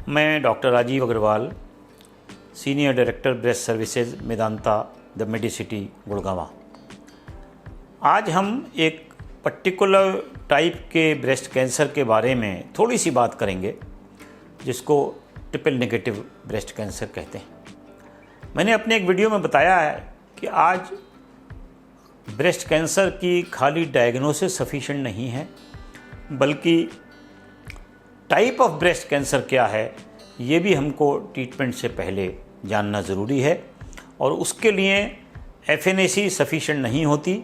मैं doctor Rajiv Agarwal, senior director breast services Medanta the medicity Gurgaon. आज हम एक पर्टिकुलर टाइप के ब्रेस्ट कैंसर के बारे में थोड़ी सी बात करेंगे, जिसको ट्रिपल नेगेटिव ब्रेस्ट कैंसर कहते हैं। मैंने अपने एक वीडियो में बताया है कि आज ब्रेस्ट कैंसर की खाली डायग्नोसिस सफिशिएंट नहीं है, बल्कि टाइप ऑफ ब्रेस्ट कैंसर क्या है ये भी हमको ट्रीटमेंट से पहले जानना ज़रूरी है। और उसके लिए FNAC सफिशिएंट नहीं होती।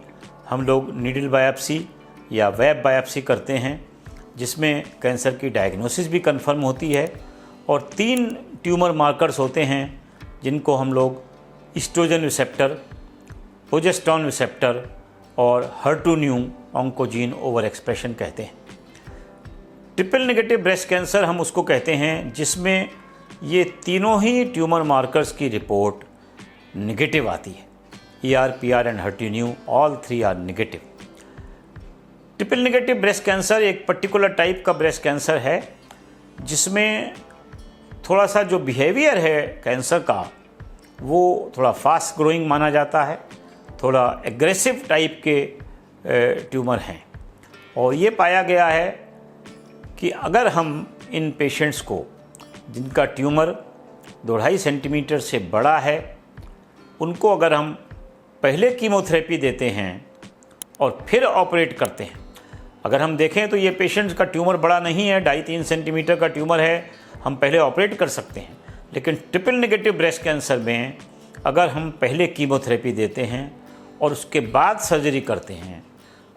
हम लोग नीडल बायोप्सी या वेब बायोप्सी करते हैं, जिसमें कैंसर की डायग्नोसिस भी कंफर्म होती है। और 3 ट्यूमर मार्कर्स होते हैं जिनको हम लोग ईस्ट्रोजन रिसेप्टर, प्रोजेस्टेरोन रिसेप्टर और HER2/neu ऑन्कोजीन ओवर एक्सप्रेशन कहते हैं। ट्रिपल नेगेटिव ब्रेस्ट कैंसर हम उसको कहते हैं जिसमें ये तीनों ही ट्यूमर मार्कर्स की रिपोर्ट नेगेटिव आती है। ER, PR and HER2/neu all 3 are negative. Triple negative breast cancer एक पर्टिकुलर टाइप का ब्रेस्ट कैंसर है जिसमें थोड़ा सा जो बिहेवियर है कैंसर का वो थोड़ा फास्ट ग्रोइंग माना जाता है, थोड़ा एग्रेसिव टाइप के ट्यूमर हैं। और ये पाया गया है कि अगर हम इन पेशेंट्स को जिनका ट्यूमर 2.5 सेंटीमीटर से बड़ा है, उनको अगर हम पहले कीमोथेरेपी देते हैं और फिर ऑपरेट करते हैं। अगर हम देखें तो ये पेशेंट्स का ट्यूमर बड़ा नहीं है, 2.5-3 सेंटीमीटर का ट्यूमर है, हम पहले ऑपरेट कर सकते हैं। लेकिन ट्रिपल नेगेटिव ब्रेस्ट कैंसर में अगर हम पहले कीमोथेरेपी देते हैं और उसके बाद सर्जरी करते हैं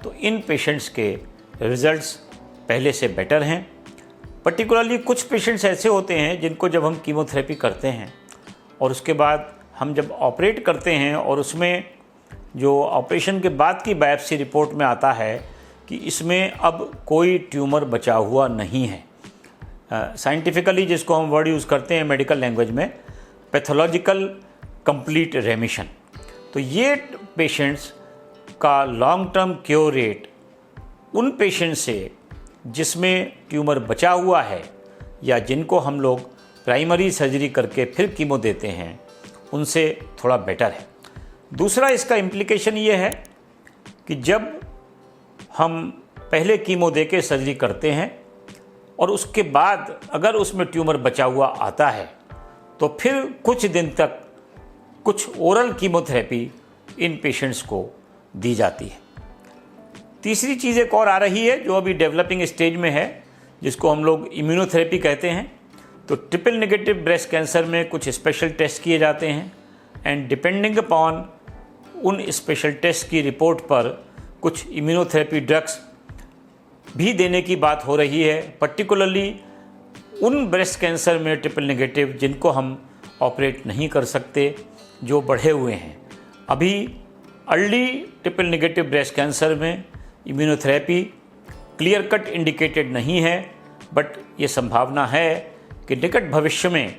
तो इन पेशेंट्स के रिजल्ट्स पहले से बेटर हैं। पर्टिकुलरली कुछ पेशेंट्स ऐसे होते हैं जिनको जब हम कीमोथेरेपी करते हैं और उसके बाद हम जब ऑपरेट करते हैं और उसमें जो ऑपरेशन के बाद की बायोप्सी रिपोर्ट में आता है कि इसमें अब कोई ट्यूमर बचा हुआ नहीं है। साइंटिफिकली जिसको हम वर्ड यूज़ करते हैं मेडिकल लैंग्वेज में, पैथोलॉजिकल कंप्लीट रेमिशन। तो ये पेशेंट्स का लॉन्ग टर्म क्योर रेट उन पेशेंट्स से जिसमें ट्यूमर बचा हुआ है या जिनको हम लोग प्राइमरी सर्जरी करके फिर कीमो देते हैं उनसे थोड़ा बेटर है। दूसरा इसका इम्प्लीकेशन ये है कि जब हम पहले कीमो दे के सर्जरी करते हैं और उसके बाद अगर उसमें ट्यूमर बचा हुआ आता है तो फिर कुछ दिन तक कुछ ओरल कीमोथेरेपी इन पेशेंट्स को दी जाती है। तीसरी चीज़ एक और आ रही है जो अभी डेवलपिंग स्टेज में है, जिसको हम लोग इम्यूनोथेरेपी कहते हैं। तो ट्रिपल नेगेटिव ब्रेस्ट कैंसर में कुछ स्पेशल टेस्ट किए जाते हैं एंड डिपेंडिंग अपॉन उन स्पेशल टेस्ट की रिपोर्ट पर कुछ इम्यूनोथेरेपी ड्रग्स भी देने की बात हो रही है। पर्टिकुलरली उन ब्रेस्ट कैंसर में ट्रिपल नेगेटिव जिनको हम ऑपरेट नहीं कर सकते, जो बढ़े हुए हैं। अभी early triple negative breast cancer में इम्यूनोथेरेपी क्लियर कट इंडिकेटेड नहीं है, बट ये संभावना है कि निकट भविष्य में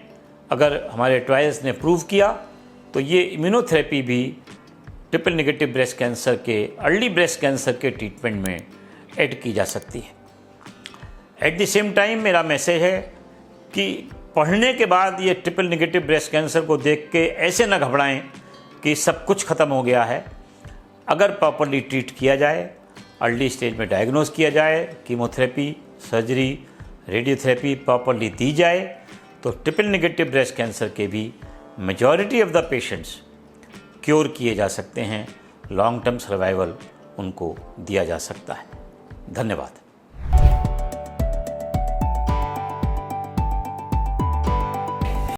अगर हमारे ट्रायल्स ने प्रूव किया तो ये इम्यूनोथेरेपी भी ट्रिपल नेगेटिव ब्रेस्ट कैंसर के अर्ली ब्रेस्ट कैंसर के ट्रीटमेंट में ऐड की जा सकती है। एट द सेम टाइम मेरा मैसेज है कि पढ़ने के बाद ये ट्रिपल नेगेटिव ब्रेस्ट कैंसर को देख के ऐसे न घबराएं कि सब कुछ ख़त्म हो गया है। अगर प्रॉपरली ट्रीट किया जाए, अर्ली स्टेज में डायग्नोज किया जाए, कीमोथेरेपी, सर्जरी, रेडियोथेरेपी प्रॉपरली दी जाए तो ट्रिपल नेगेटिव ब्रेस्ट कैंसर के भी majority of the patients cure किए जा सकते हैं। लॉन्ग टर्म सर्वाइवल उनको दिया जा सकता है। धन्यवाद।